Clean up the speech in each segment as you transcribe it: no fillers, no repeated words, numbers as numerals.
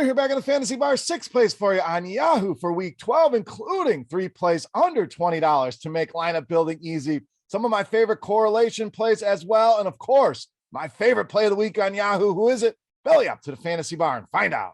here back in the Fantasy Bar, 6 plays for you on Yahoo for week 12, including 3 plays under $20 to make lineup building easy. Some of my favorite correlation plays as well. And of course, my favorite play of the week on Yahoo. Who is it? Belly up to the Fantasy Bar and find out.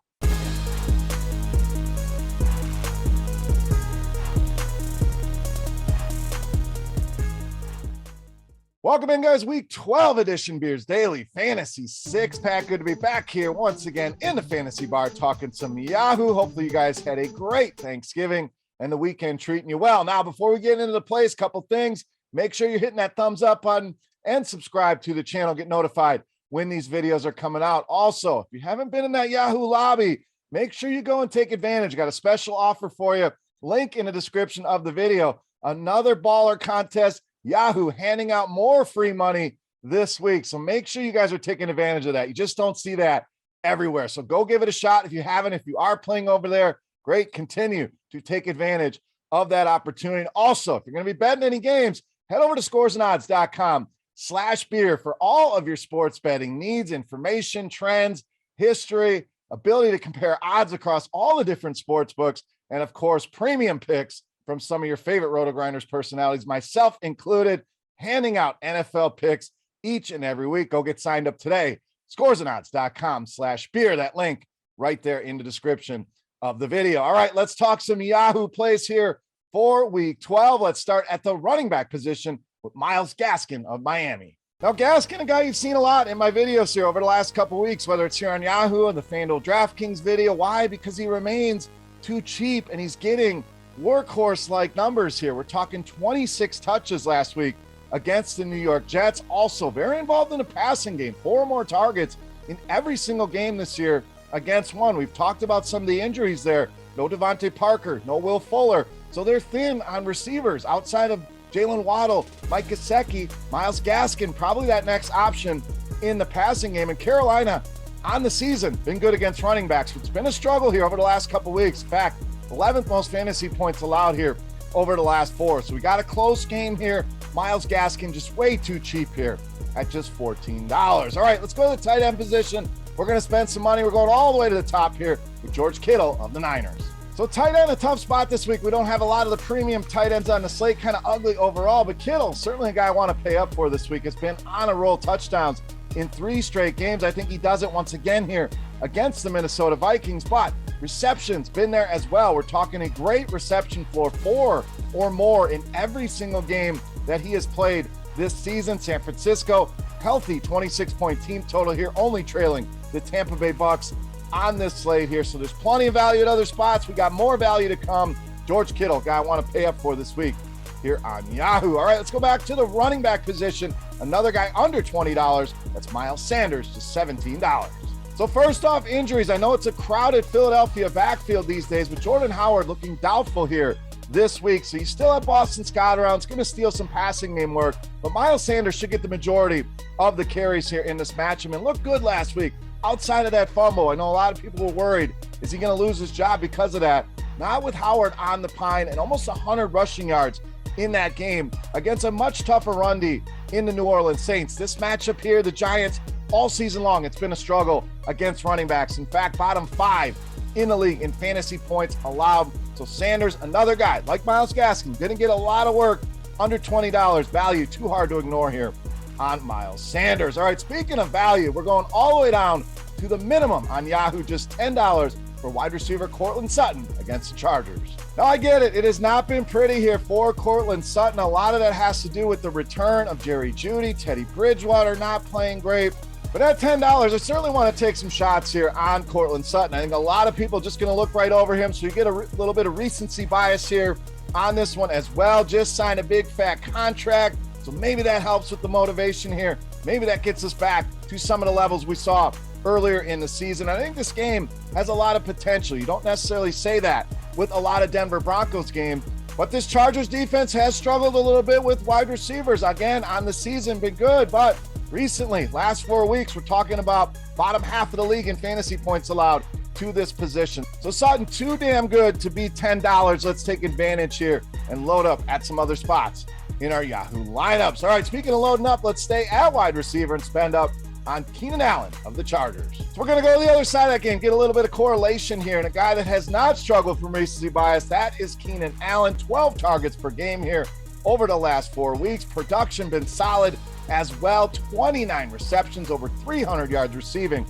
Welcome in, guys. Week 12 edition Beers Daily Fantasy 6-pack. Good to be back here once again in the Fantasy Bar talking some Yahoo. Hopefully you guys had a great Thanksgiving and the weekend treating you well. Now, before we get into the plays, couple things. Make sure you're hitting that thumbs up button and subscribe to the channel. Get notified when these videos are coming out. Also, if you haven't been in that Yahoo lobby, make sure you go and take advantage. Got a special offer for you. Link in the description of the video. Another baller contest. Yahoo handing out more free money this week. So make sure you guys are taking advantage of that. You just don't see that everywhere. So go give it a shot if you haven't. If you are playing over there, great. Continue to take advantage of that opportunity. Also, if you're going to be betting any games, head over to scoresandodds.com/beer for all of your sports betting needs, information, trends, history, ability to compare odds across all the different sports books, and of course, premium picks from some of your favorite RotoGrinders personalities, myself included, handing out NFL picks each and every week. Go get signed up today. Scoresandodds.com/beer. That link right there in the description of the video. All right, let's talk some Yahoo plays here for week 12. Let's start at the running back position with Myles Gaskin of Miami. Now, Gaskin, a guy you've seen a lot in my videos here over the last couple of weeks, whether it's here on Yahoo or the FanDuel DraftKings video. Why? Because he remains too cheap and he's getting workhorse-like numbers here. We're talking 26 touches last week against the New York Jets. Also very involved in the passing game. 4 or more targets in every single game this year against one. We've talked about some of the injuries there. No Devontae Parker, no Will Fuller. So they're thin on receivers outside of Jalen Waddle, Mike Gesicki, Myles Gaskin, probably that next option in the passing game. And Carolina on the season been good against running backs. It's been a struggle here over the last couple weeks. In fact, 11th most fantasy points allowed here over the last 4. So we got a close game here. Myles Gaskin just way too cheap here at just $14. All right, let's go to the tight end position. We're going to spend some money. We're going all the way to the top here with George Kittle of the Niners. So tight end, a tough spot this week. We don't have a lot of the premium tight ends on the slate, kind of ugly overall, but Kittle, certainly a guy I want to pay up for this week. Has been on a roll, touchdowns in 3 straight games. I think he does it once again here against the Minnesota Vikings, but receptions been there as well. We're talking a great reception floor, 4 or more in every single game that he has played this season. San Francisco, healthy 26-point team total here, only trailing the Tampa Bay Bucks on this slate here. So there's plenty of value at other spots. We got more value to come. George Kittle, guy I want to pay up for this week here on Yahoo. All right, let's go back to the running back position. Another guy under $20. That's Miles Sanders, just $17. So first off, injuries. I know it's a crowded Philadelphia backfield these days, but Jordan Howard looking doubtful here this week. So you still have Boston Scott around. It's going to steal some passing game work, but Miles Sanders should get the majority of the carries here in this matchup and looked good last week outside of that fumble. I know a lot of people were worried. Is he going to lose his job because of that? Not with Howard on the pine and almost 100 rushing yards in that game against a much tougher run D in the New Orleans Saints. This matchup here, the Giants, all season long, it's been a struggle against running backs. In fact, bottom 5 in the league in fantasy points allowed. So Sanders, another guy like Myles Gaskin, didn't get a lot of work, under $20. Value too hard to ignore here on Myles Sanders. All right, speaking of value, we're going all the way down to the minimum on Yahoo, just $10 for wide receiver Cortland Sutton against the Chargers. Now, I get it. It has not been pretty here for Cortland Sutton. A lot of that has to do with the return of Jerry Jeudy, Teddy Bridgewater not playing great. But at $10, I certainly want to take some shots here on Cortland Sutton. I think a lot of people are just going to look right over him, so you get a little bit of recency bias here on this one as well. Just signed a big fat contract, so maybe that helps with the motivation here. Maybe that gets us back to some of the levels we saw earlier in the season. I think this game has a lot of potential. You don't necessarily say that with a lot of Denver Broncos games, but this Chargers defense has struggled a little bit with wide receivers. Again, on the season, been good, but recently, last 4 weeks, we're talking about bottom half of the league in fantasy points allowed to this position. So Sutton, too damn good to be $10. Let's take advantage here and load up at some other spots in our Yahoo lineups. All right, speaking of loading up, let's stay at wide receiver and spend up on Keenan Allen of the Chargers. So we're going to go to the other side of that game, get a little bit of correlation here, and a guy that has not struggled from recency bias, that is Keenan Allen. 12 targets per game here over the last 4 weeks. Production been solid as well. 29 receptions, over 300 yards receiving.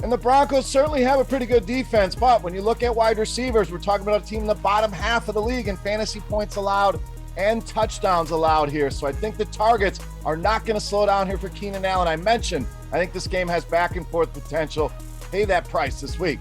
And the Broncos certainly have a pretty good defense, but when you look at wide receivers, we're talking about a team in the bottom half of the league in fantasy points allowed and touchdowns allowed here. So I think the targets are not going to slow down here for Keenan Allen. I mentioned, I think this game has back and forth potential. Pay that price this week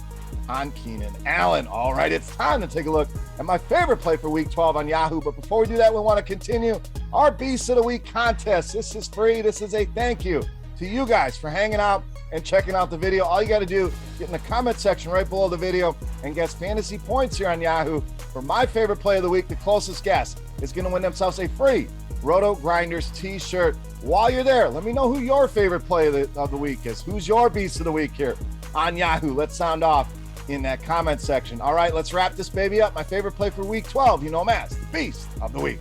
on Keenan Allen. All right, it's time to take a look at my favorite play for week 12 on Yahoo. But before we do that, we want to continue our Beast of the Week contest. This is free. This is a thank you to you guys for hanging out and checking out the video. All you got to do, get in the comment section right below the video and guess fantasy points here on Yahoo for my favorite play of the week. The closest guess is going to win themselves a free RotoGrinders t-shirt. While you're there, let me know who your favorite play of the week is. Who's your Beast of the Week here on Yahoo? Let's sound off in that comment section. All right, let's wrap this baby up. My favorite play for week 12, you know him as the Beast of the Week.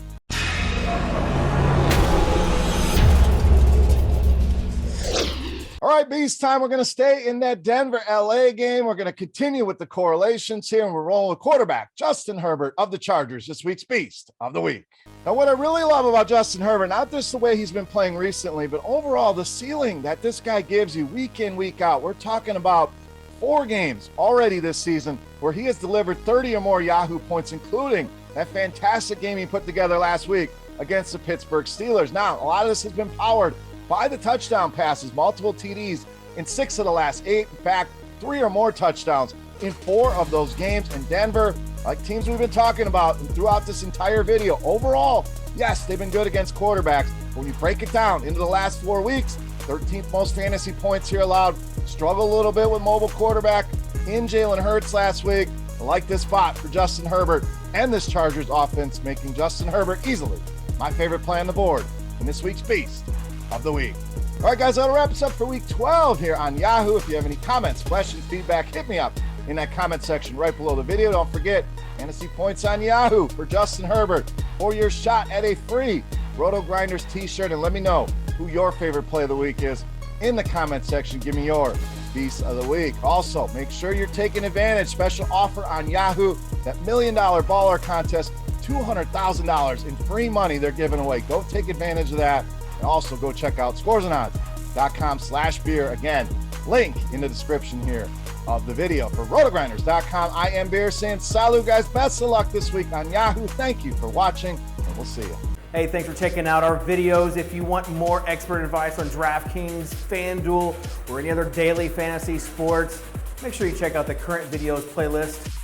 All right, Beast time. We're going to stay in that Denver-LA game. We're going to continue with the correlations here, and we're rolling with quarterback Justin Herbert of the Chargers, this week's Beast of the Week. Now, what I really love about Justin Herbert, not just the way he's been playing recently, but overall the ceiling that this guy gives you week in, week out. We're talking about 4 games already this season where he has delivered 30 or more Yahoo points, including that fantastic game he put together last week against the Pittsburgh Steelers. Now, a lot of this has been powered by the touchdown passes, multiple TDs in 6 of the last 8. In fact, 3 or more touchdowns in 4 of those games. And Denver, like teams we've been talking about throughout this entire video, overall, yes, they've been good against quarterbacks. But when you break it down into the last 4 weeks, 13th most fantasy points here allowed. Struggle a little bit with mobile quarterback in Jalen Hurts last week. I like this spot for Justin Herbert and this Chargers offense, making Justin Herbert easily my favorite play on the board in this week's Beast of the Week. All right, guys, that'll wrap us up for week 12 here on Yahoo. If you have any comments, questions, feedback, hit me up in that comment section right below the video. Don't forget, fantasy points on Yahoo for Justin Herbert for your shot at a free RotoGrinders t-shirt. And let me know who your favorite play of the week is in the comment section. Give me your Beast of the Week. Also, make sure you're taking advantage. Special offer on Yahoo, that $1 Million Baller Contest, $200,000 in free money they're giving away. Go take advantage of that. And also go check out scoresandodds.com/beer. Again, link in the description here of the video. For RotoGrinders.com, I am Beer saying salut, guys. Best of luck this week on Yahoo. Thank you for watching, and we'll see you. Hey, thanks for checking out our videos. If you want more expert advice on DraftKings, FanDuel, or any other daily fantasy sports, make sure you check out the current videos playlist